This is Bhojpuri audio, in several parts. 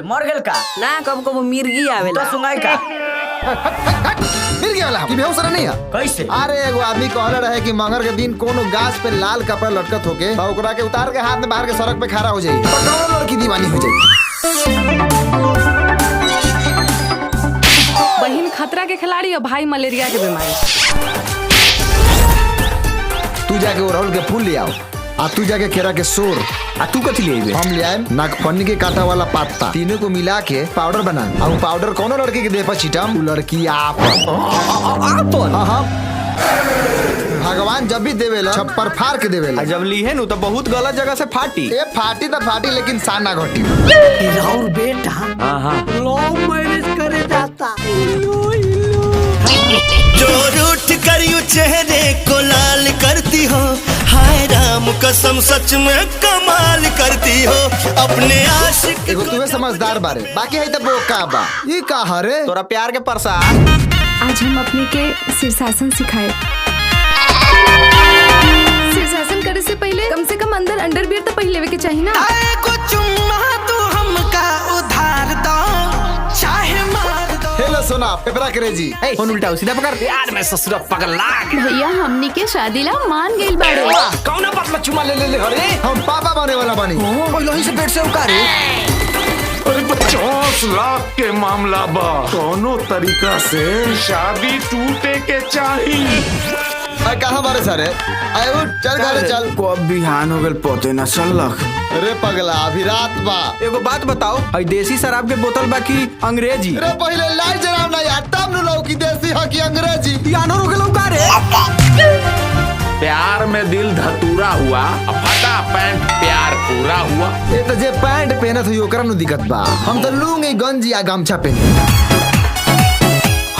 गेल मर गेल का ना कब कब मिर्गी आवेला तो सुनाई का मिल गया कि बेहोश नहीं है कैसे अरे एगो आदमी कहले रहे कि मंगर के दिन कोनो गाछ पे लाल कपड़ा लटकत होके तो ओकरा के उतार के हाथ में बाहर के सड़क पे खड़ा हो जाई तो कौन लड़की दीवानी हो जाई। बहन खतरा के खिलाड़ी और भाई मलेरिया के बीमारी। तू जाके ओरहुल के फूल ले आओ आ तू जाके केरा के सोर आ तू कथी ले आइबे? हम ले आए नागफनी के कांटा वाला पत्ता तीनों को मिला के पाउडर बना आ वो पाउडर कोनो लड़की के देह पर छिटम उ लड़की आप हाँ भगवान जब भी देवेला छप्पर फाड़ के देवेला जब ली है नु तो बहुत गलत जगह से फाटी। ए फाटी तो फाटी लेकिन साना घटी राउर बेटा लव मैरिज करे जाता जोर उठ कर यूं चेहरे को लाल करती हो हाय राम कसम सच में कमाल करती हो अपने आशिक एगो तुम्हें समझदार बारे बाकी है तो बोका बा ये का हरे तोरा प्यार के प्रसाद आज हम अपने के शीर्षासन सिखाए। शीर्षासन करे से पहले कम से कम अंदर अंडरवियर तो पहले लेवे के चाहिए ना। हेलो सोना पेपरा करे जी फोन उल्टा सीधा पकड़ यार मैं ससुरा पगला भैया हमनी के शादी ला मान गइल बाड़े। कौन पतला चुमा ले अरे हम पापा बने वाला बानी पहले ही से पेट से उकारे। अरे 50 लाख के मामला बा दोनों तरीका से शादी टूटे के चाहिए। कहाँ बारे सारे आयो चल घरे चल कब बिहान हो गल पते ना चलक। अरे पगला अभी रात बा एगो बात बताओ हई देसी शराब के बोतल बाकी अंग्रेजी अरे पहले लाइट जलाओ ना यार तब न लौकी देसी है कि अंग्रेजी यानो रुके लौका रे। प्यार में दिल धतूरा हुआ फटा पैंट प्यार पूरा हुआ। ये तो जे पैंट पहनत हो ओकरा नु दिक्कत बा हम तो लूंगे गंजी या गमछा पहने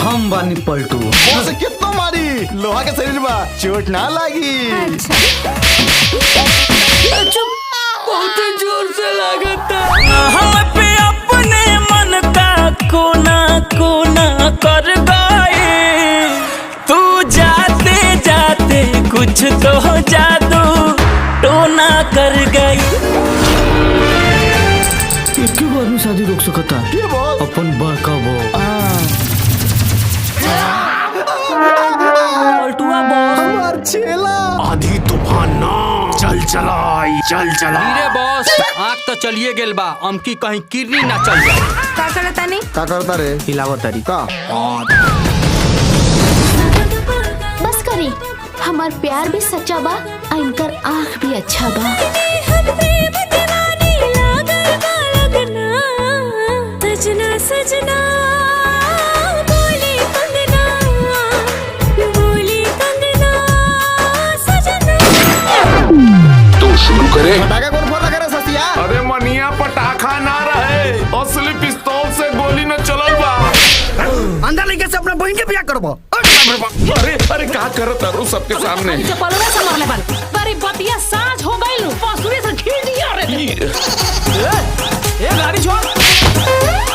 हम बानी पलटू से कितना मारी लोहा के शरीर बा चोट ना लगी बहुत जोर से लागता हम पे अपने मन का कोना कोना कर गए तू जाते जाते कुछ तो जादू टोना कर गई। एक आदमी शादी रोक सकता अपन बड़का वो पलटुआ बॉस हमार छेला आधी तूफान ना चल धीरे बॉस आँख तो चलिए गेल बा अमकी कहीं किरनी ना चल जाए। का करता नहीं का करता रे हिलावत तरीका बस करी हमार प्यार भी सच्चा बा आ इनकर आँख भी अच्छा बा। सजना सजना शुरू करे। पटाखा कौन फोड़ लगा रे ससिया अरे मनिया पटाखा ना रहे असली पिस्तौल से गोली न चलल बा। अंदर लेके से अपना बहन के बियाह करबो। अरे अरे का करत तारू सबके सामने चपलवा संभालने पर बड़ी बतिया साँझ हो गई नु पसुरी से खींच दिया रे ए गाड़ी छोड़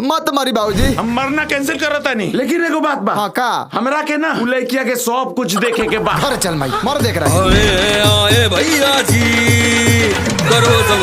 मत मारी बाबूजी हम मरना कैंसिल करता नहीं लेकिन एगो बात बा हाँ का हमरा के ना उलैकिया के सब कुछ देखे के बा। अरे चल माई मर देख रहा है आए भैया जी करो सब